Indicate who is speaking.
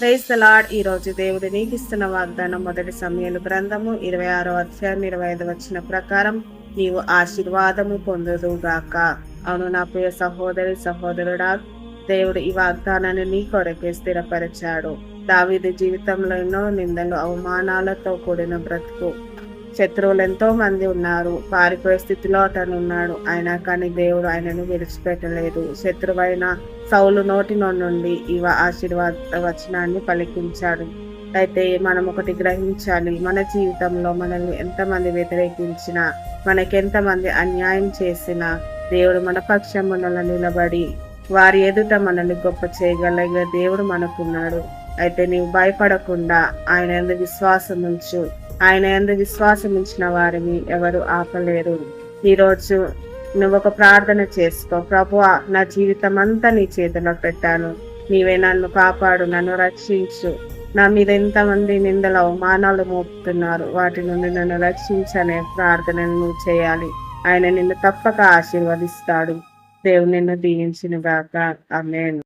Speaker 1: Praise the lord. ఈ రోజు దేవుడు నీకు ఇస్తున్న వాగ్దానం మొదటి సమూయేలు గ్రంథము 26వ అధ్యాయం 25వ వచనం ప్రకారం నీవు ఆశీర్వాదము పొందుదుగాక. అవును నా ప్రియ సహోదరి సహోదరుడా, దేవుడు ఈ వాగ్దానాన్ని నీ కొరకే స్థిరపరిచాడు. దావీదు జీవితంలో ఎన్నో నిందలు అవమానాలతో కూడిన బ్రతుకు, శత్రువులు ఎంతో మంది ఉన్నారు, పారిపోయే స్థితిలో అతను ఉన్నాడు. అయినా కానీ దేవుడు ఆయనను విడిచిపెట్టలేదు. శత్రువైన సౌలు నోటి నుండి ఆశీర్వాద వచనాన్ని పలికించాడు. అయితే మనం ఒకటి గ్రహించాలి, మన జీవితంలో మనల్ని ఎంతమంది వ్యతిరేకించినా, మనకెంతమంది అన్యాయం చేసినా, దేవుడు మన పక్షమున నిలబడి వారి ఎదుట మనల్ని గొప్ప చేయగలిగే దేవుడు మనకున్నాడు. అయితే నీవు భయపడకుండా ఆయన యందు విశ్వాసం ఉంచు. ఆయన యందు విశ్వాసం ఉంచిన వారిని ఎవరు ఆపలేరు. ఈరోజు నువ్వు ఒక ప్రార్థన చేసుకో. ప్రభువా, నా జీవితం అంతా నీ చేతిలో పెట్టాను, నీవే నన్ను కాపాడు, నన్ను రక్షించు. నా మీద ఎంతమంది నిందలు అవమానాలు మోపుతున్నారు, వాటి నుండి నన్ను రక్షించనే ప్రార్థనను నువ్వు చేయాలి. ఆయన నిన్ను తప్పక ఆశీర్వదిస్తాడు. దేవుడు నిన్ను దీవించును గాక. ఆమేన్.